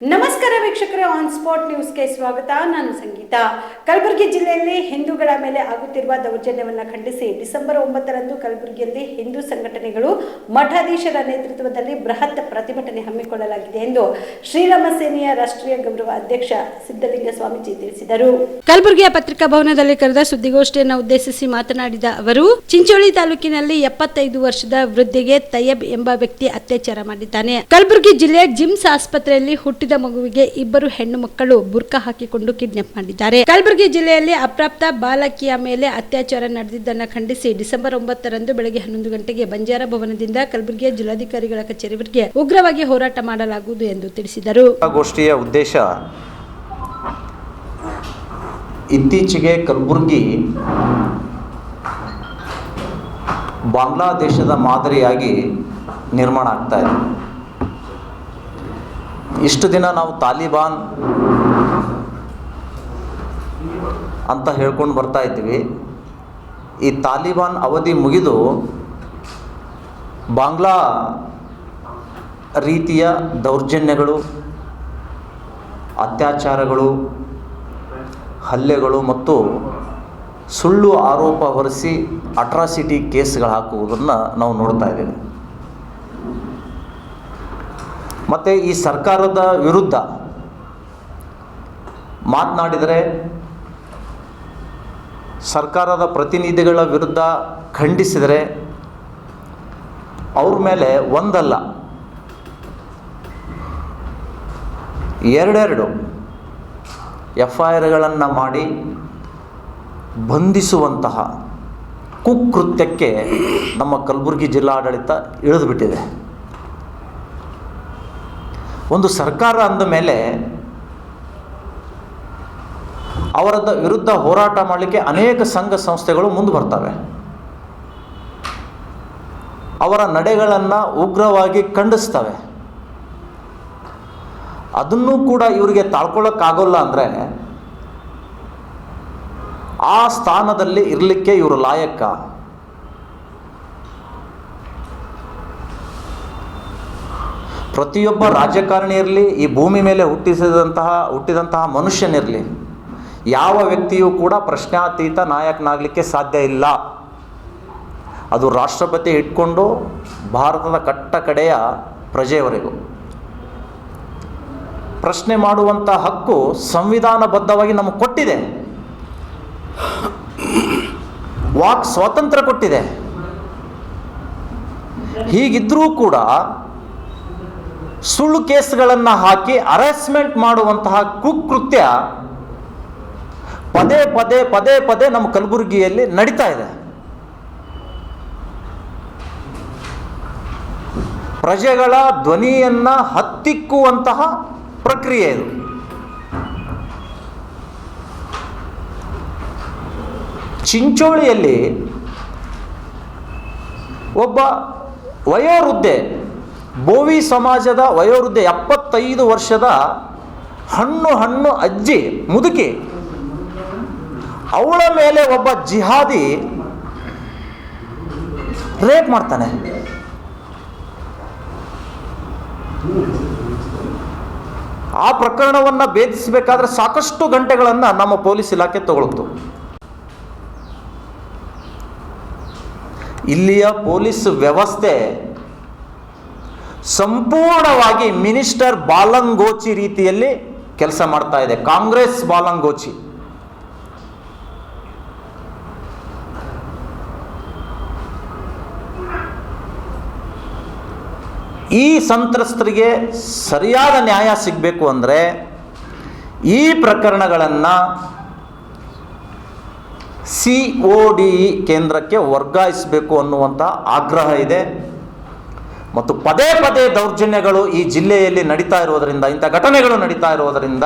ನಮಸ್ಕಾರ ವೀಕ್ಷಕರೇ, on spot ನ್ಯೂಸ್ಗೆ ಸ್ವಾಗತ. ನಾನು ಸಂಗೀತ. ಕಲಬುರಗಿ ಜಿಲ್ಲೆಯಲ್ಲಿ ಹಿಂದೂಗಳ ಮೇಲೆ ಆಗುತ್ತಿರುವ ದೌರ್ಜನ್ಯವನ್ನು ಖಂಡಿಸಿ ಡಿಸೆಂಬರ್ 9ರಂದು ಕಲಬುರಗಿಯಲ್ಲಿ ಹಿಂದೂ ಸಂಘಟನೆಗಳು ಮಠಾಧೀಶರ ನೇತೃತ್ವದಲ್ಲಿ ಬೃಹತ್ ಪ್ರತಿಭಟನೆ ಹಮ್ಮಿಕೊಳ್ಳಲಾಗಿದೆ ಎಂದು ಶ್ರೀರಾಮ ಸೇನೆಯ ರಾಷ್ಟ್ರೀಯ ಗೌರವ ಅಧ್ಯಕ್ಷ ಸಿದ್ದಲಿಂಗ ಸ್ವಾಮೀಜಿ ತಿಳಿಸಿದರು. ಕಲಬುರಗಿಯ ಪತ್ರಿಕಾ ಭವನದಲ್ಲಿ ಕರೆದ ಸುದ್ದಿಗೋಷ್ಠಿಯನ್ನು ಉದ್ದೇಶಿಸಿ ಮಾತನಾಡಿದ ಅವರು, ಚಿಂಚೋಳಿ ತಾಲೂಕಿನಲ್ಲಿ 75 ವರ್ಷದ ವೃದ್ಧೆಗೆ ತಯ್ಯಬ್ ಎಂಬ ವ್ಯಕ್ತಿ ಅತ್ಯಾಚಾರ ಮಾಡಿದ್ದಾನೆ. ಕಲಬುರಗಿ ಜಿಲ್ಲೆಯ ಜಿಮ್ಸ್ ಆಸ್ಪತ್ರೆಯಲ್ಲಿ ಹುಟ್ಟಿದ ಮಗುವಿಗೆ 2 ಹೆಣ್ಣು ಮಕ್ಕಳು ಬುರ್ಕಾ ಹಾಕಿಕೊಂಡು ಕಿಡ್ನಾಪ್ ಮಾಡಿದ್ದಾರೆ. ಕಲಬುರಗಿ ಜಿಲ್ಲೆಯಲ್ಲಿ ಅಪ್ರಾಪ್ತ ಬಾಲಕಿಯ ಮೇಲೆ ಅತ್ಯಾಚಾರ ನಡೆದಿದ್ದನ್ನು ಖಂಡಿಸಿ ಡಿಸೆಂಬರ್ 9ರಂದು ಬೆಳಗ್ಗೆ 11 ಗಂಟೆಗೆ ಬಂಜಾರ ಭವನದಿಂದ ಕಲಬುರಗಿಯ ಜಿಲ್ಲಾಧಿಕಾರಿಗಳ ಕಚೇರಿವರೆಗೆ ಉಗ್ರವಾಗಿ ಹೋರಾಟ ಮಾಡಲಾಗುವುದು ಎಂದು ತಿಳಿಸಿದರು. ಗೋಷ್ಠಿಯ ಉದ್ದೇಶ ಇತ್ತೀಚೆಗೆ ಕಲಬುರಗಿ ಬಾಂಗ್ಲಾದೇಶದ ಮಾದರಿಯಾಗಿ ನಿರ್ಮಾಣ ಆಗ್ತಾ ಇದೆ. ಇಷ್ಟು ದಿನ ನಾವು ತಾಲಿಬಾನ್ ಅಂತ ಹೇಳ್ಕೊಂಡು ಬರ್ತಾ ಇದ್ದೀವಿ. ಈ ತಾಲಿಬಾನ್ ಅವಧಿ ಮುಗಿದು ಬಾಂಗ್ಲಾ ರೀತಿಯ ದೌರ್ಜನ್ಯಗಳು, ಅತ್ಯಾಚಾರಗಳು, ಹಲ್ಲೆಗಳು ಮತ್ತು ಸುಳ್ಳು ಆರೋಪ ಹೊರಿಸಿ ಅಟ್ರಾಸಿಟಿ ಕೇಸ್ಗಳು ಹಾಕುವುದನ್ನು ನಾವು ನೋಡ್ತಾ ಇದ್ದೇವೆ. ಮತ್ತು ಈ ಸರ್ಕಾರದ ವಿರುದ್ಧ ಮಾತನಾಡಿದರೆ, ಸರ್ಕಾರದ ಪ್ರತಿನಿಧಿಗಳ ವಿರುದ್ಧ ಖಂಡಿಸಿದರೆ ಅವ್ರ ಮೇಲೆ ಒಂದಲ್ಲ 2 FIRಗಳನ್ನು ಮಾಡಿ ಬಂಧಿಸುವಂತಹ ಕುಕೃತ್ಯಕ್ಕೆ ನಮ್ಮ ಕಲಬುರಗಿ ಜಿಲ್ಲಾಡಳಿತ ಇಳಿದುಬಿಟ್ಟಿದೆ. ಒಂದು ಸರ್ಕಾರ ಅಂದ ಮೇಲೆ ಅವರ ವಿರುದ್ಧ ಹೋರಾಟ ಮಾಡಲಿಕ್ಕೆ ಅನೇಕ ಸಂಘ ಸಂಸ್ಥೆಗಳು ಮುಂದೆ ಬರ್ತವೆ. ಅವರ ನಡೆಗಳನ್ನು ಉಗ್ರವಾಗಿ ಖಂಡಿಸ್ತವೆ. ಅದನ್ನೂ ಕೂಡ ಇವರಿಗೆ ತಾಳ್ಕೊಳ್ಳೋಕ್ಕಾಗೋಲ್ಲ ಅಂದರೆ ಆ ಸ್ಥಾನದಲ್ಲಿ ಇರಲಿಕ್ಕೆ ಇವರು ಲಾಯಕ್ಕ? ಪ್ರತಿಯೊಬ್ಬ ರಾಜಕಾರಣಿ ಇರಲಿ, ಈ ಭೂಮಿ ಮೇಲೆ ಹುಟ್ಟಿದಂತಹ ಮನುಷ್ಯನಿರಲಿ, ಯಾವ ವ್ಯಕ್ತಿಯೂ ಕೂಡ ಪ್ರಶ್ನಾತೀತ ನಾಯಕನಾಗಲಿಕ್ಕೆ ಸಾಧ್ಯ ಇಲ್ಲ. ಅದು ರಾಷ್ಟ್ರಪತಿ ಇಟ್ಕೊಂಡು ಭಾರತದ ಕಟ್ಟ ಕಡೆಯ ಪ್ರಜೆಯವರೆಗೂ ಪ್ರಶ್ನೆ ಮಾಡುವಂಥ ಹಕ್ಕು ಸಂವಿಧಾನಬದ್ಧವಾಗಿ ನಮಗೆ ಕೊಟ್ಟಿದೆ. ವಾಕ್ ಸ್ವಾತಂತ್ರ್ಯ ಕೊಟ್ಟಿದೆ. ಹೀಗಿದ್ದರೂ ಕೂಡ ಸುಳ್ಳು ಕೇಸ್ಗಳನ್ನು ಹಾಕಿ ಹರಾಸ್ಮೆಂಟ್ ಮಾಡುವಂತಹ ಕುಕೃತ್ಯ ಪದೇ ಪದೇ ನಮ್ಮ ಕಲಬುರಗಿಯಲ್ಲಿ ನಡೀತಾ ಇದೆ. ಪ್ರಜೆಗಳ ಧ್ವನಿಯನ್ನು ಹತ್ತಿಕ್ಕುವಂತಹ ಪ್ರಕ್ರಿಯೆ ಇದು. ಚಿಂಚೋಳಿಯಲ್ಲಿ ಒಬ್ಬ ವಯೋವೃದ್ಧೆ, ಬೋವಿ ಸಮಾಜದ ವಯೋವೃದ್ಧೆ, 75 ವರ್ಷದ ಹಣ್ಣು ಅಜ್ಜಿ, ಮುದುಕಿ, ಅವಳ ಮೇಲೆ ಒಬ್ಬ ಜಿಹಾದಿ ರೇಪ್ ಮಾಡ್ತಾನೆ. ಆ ಪ್ರಕರಣವನ್ನು ಭೇದಿಸಬೇಕಾದ್ರೆ ಸಾಕಷ್ಟು ಗಂಟೆಗಳನ್ನು ನಮ್ಮ ಪೊಲೀಸ್ ಇಲಾಖೆ ತಗೊಳ್ತು. ಇಲ್ಲಿಯ ಪೊಲೀಸ್ ವ್ಯವಸ್ಥೆ ಸಂಪೂರ್ಣವಾಗಿ ಮಿನಿಸ್ಟರ್ ಬಾಲಂಗೋಚಿ ರೀತಿಯಲ್ಲಿ ಕೆಲಸ ಮಾಡ್ತಾ ಇದೆ. ಕಾಂಗ್ರೆಸ್ ಬಾಲಂಗೋಚಿ. ಈ ಸಂತ್ರಸ್ತರಿಗೆ ಸರಿಯಾದ ನ್ಯಾಯ ಸಿಗಬೇಕು ಅಂದರೆ ಈ ಪ್ರಕರಣಗಳನ್ನು CODE ಕೇಂದ್ರಕ್ಕೆ ವರ್ಗಾಯಿಸಬೇಕು ಅನ್ನುವಂಥ ಆಗ್ರಹ ಇದೆ. ಮತ್ತು ಪದೇ ದೌರ್ಜನ್ಯಗಳು ಈ ಜಿಲ್ಲೆಯಲ್ಲಿ ನಡೀತಾ ಇರೋದರಿಂದ, ಇಂಥ ಘಟನೆಗಳು ನಡೀತಾ ಇರೋದರಿಂದ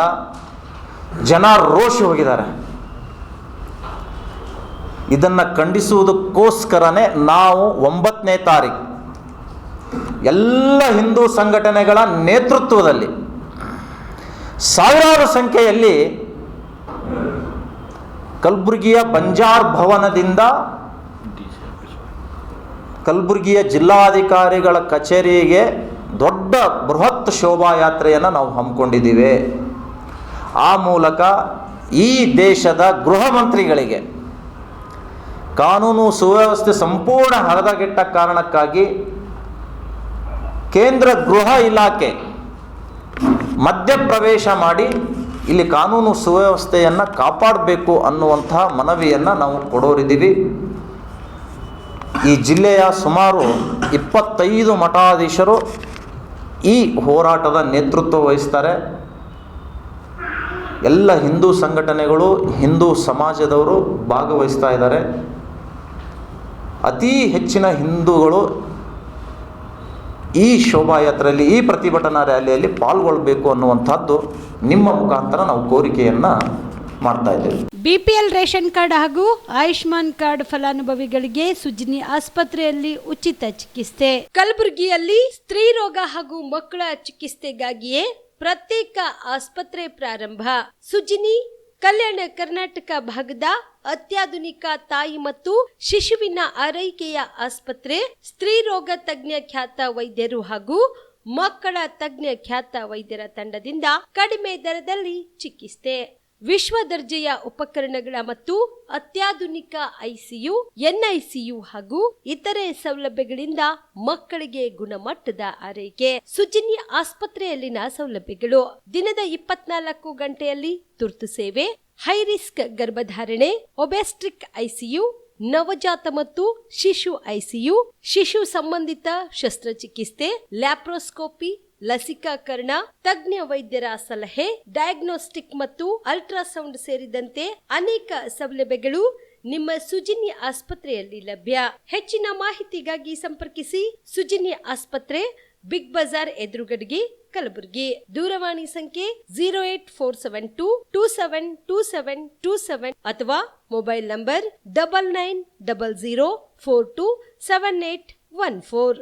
ಜನ ರೋಷಿ ಹೋಗಿದ್ದಾರೆ. ಇದನ್ನು ಖಂಡಿಸುವುದಕ್ಕೋಸ್ಕರನೇ ನಾವು 9ನೇ ತಾರೀಕು ಎಲ್ಲ ಹಿಂದೂ ಸಂಘಟನೆಗಳ ನೇತೃತ್ವದಲ್ಲಿ ಸಾವಿರಾರು ಸಂಖ್ಯೆಯಲ್ಲಿ ಕಲಬುರಗಿಯ ಬಂಜಾರ್ ಭವನದಿಂದ ಕಲಬುರಗಿಯ ಜಿಲ್ಲಾಧಿಕಾರಿಗಳ ಕಚೇರಿಗೆ ದೊಡ್ಡ ದೊಡ್ಡ ಬೃಹತ್ ಶೋಭಾಯಾತ್ರೆಯನ್ನು ನಾವು ಹಮ್ಮಿಕೊಂಡಿದ್ದೀವಿ. ಆ ಮೂಲಕ ಈ ದೇಶದ ಗೃಹ ಮಂತ್ರಿಗಳಿಗೆ ಕಾನೂನು ಸುವ್ಯವಸ್ಥೆ ಸಂಪೂರ್ಣ ಹದಗೆಟ್ಟ ಕಾರಣಕ್ಕಾಗಿ ಕೇಂದ್ರ ಗೃಹ ಇಲಾಖೆ ಮಧ್ಯಪ್ರವೇಶ ಮಾಡಿ ಇಲ್ಲಿ ಕಾನೂನು ಸುವ್ಯವಸ್ಥೆಯನ್ನು ಕಾಪಾಡಬೇಕು ಅನ್ನುವಂತಹ ಮನವಿಯನ್ನು ನಾವು ಕೊಡೋರಿದ್ದೀವಿ. ಈ ಜಿಲ್ಲೆಯ ಸುಮಾರು 25 ಮಠಾಧೀಶರು ಈ ಹೋರಾಟದ ನೇತೃತ್ವ ವಹಿಸ್ತಾರೆ. ಎಲ್ಲ ಹಿಂದೂ ಸಂಘಟನೆಗಳು, ಹಿಂದೂ ಸಮಾಜದವರು ಭಾಗವಹಿಸ್ತಾ ಇದ್ದಾರೆ. ಅತಿ ಹೆಚ್ಚಿನ ಹಿಂದೂಗಳು ಈ ಶೋಭಾಯಾತ್ರೆಯಲ್ಲಿ, ಈ ಪ್ರತಿಭಟನಾ ರ್ಯಾಲಿಯಲ್ಲಿ ಪಾಲ್ಗೊಳ್ಳಬೇಕು ಅನ್ನುವಂಥದ್ದು ನಿಮ್ಮ ಮುಖಾಂತರ ನಾವು ಕೋರಿಕೆಯನ್ನು ಮಾಡ್ತಾ ಇದ್ದೇವೆ. ಬಿಪಿಎಲ್ ರೇಷನ್ ಕಾರ್ಡ್ ಹಾಗೂ ಆಯುಷ್ಮಾನ್ ಕಾರ್ಡ್ ಫಲಾನುಭವಿಗಳಿಗೆ ಸುಜಿನಿ ಆಸ್ಪತ್ರೆಯಲ್ಲಿ ಉಚಿತ ಚಿಕಿತ್ಸೆ. ಕಲಬುರಗಿಯಲ್ಲಿ ಸ್ತ್ರೀ ರೋಗ ಹಾಗೂ ಮಕ್ಕಳ ಚಿಕಿತ್ಸೆಗಾಗಿಯೇ ಪ್ರತ್ಯೇಕ ಆಸ್ಪತ್ರೆ ಪ್ರಾರಂಭ. ಸುಜಿನಿ ಕಲ್ಯಾಣ ಕರ್ನಾಟಕ ಭಾಗದ ಅತ್ಯಾಧುನಿಕ ತಾಯಿ ಮತ್ತು ಶಿಶುವಿನ ಆರೈಕೆಯ ಆಸ್ಪತ್ರೆ. ಸ್ತ್ರೀ ರೋಗ ತಜ್ಞ ಖ್ಯಾತ ವೈದ್ಯರು ಹಾಗೂ ಮಕ್ಕಳ ತಜ್ಞ ಖ್ಯಾತ ವೈದ್ಯರ ತಂಡದಿಂದ ಕಡಿಮೆ ದರದಲ್ಲಿ ಚಿಕಿತ್ಸೆ. ವಿಶ್ವ ದರ್ಜೆಯ ಉಪಕರಣಗಳ ಮತ್ತು ಅತ್ಯಾಧುನಿಕ ಐಸಿಯು, ಎನ್ಐಸಿಯು ಹಾಗೂ ಇತರೆ ಸೌಲಭ್ಯಗಳಿಂದ ಮಕ್ಕಳಿಗೆ ಗುಣಮಟ್ಟದ ಆರೈಕೆ. ಸುಜಿನಿ ಆಸ್ಪತ್ರೆಯಲ್ಲಿನ ಸೌಲಭ್ಯಗಳು: ದಿನದ 24 ಗಂಟೆಯಲ್ಲಿ ತುರ್ತು ಸೇವೆ, ಹೈ ರಿಸ್ಕ್ ಗರ್ಭಧಾರಣೆ, ಒಬೆಸ್ಟ್ರಿಕ್ ಐಸಿಯು, ನವಜಾತ ಮತ್ತು ಶಿಶು ಐಸಿಯು, ಶಿಶು ಸಂಬಂಧಿತ ಶಸ್ತ್ರಚಿಕಿತ್ಸೆ, ಲ್ಯಾಪ್ರೋಸ್ಕೋಪಿ, ಲಸಿಕಾಕರಣ, ತಜ್ಞ ವೈದ್ಯರ ಸಲಹೆ, ಡಯಾಗ್ನೋಸ್ಟಿಕ್ ಮತ್ತು ಅಲ್ಟ್ರಾಸೌಂಡ್ ಸೇರಿದಂತೆ ಅನೇಕ ಸೌಲಭ್ಯಗಳು ನಿಮ್ಮ ಸುಜಿನಿ ಆಸ್ಪತ್ರೆಯಲ್ಲಿ ಲಭ್ಯ. ಹೆಚ್ಚಿನ ಮಾಹಿತಿಗಾಗಿ ಸಂಪರ್ಕಿಸಿ ಸುಜಿನಿ ಆಸ್ಪತ್ರೆ, ಬಿಗ್ ಬಜಾರ್ ಎದುರುಗಡೆಗೆ, ಕಲಬುರಗಿ. ದೂರವಾಣಿ ಸಂಖ್ಯೆ 08472272727 ಅಥವಾ ಮೊಬೈಲ್ ನಂಬರ್ 9900427814.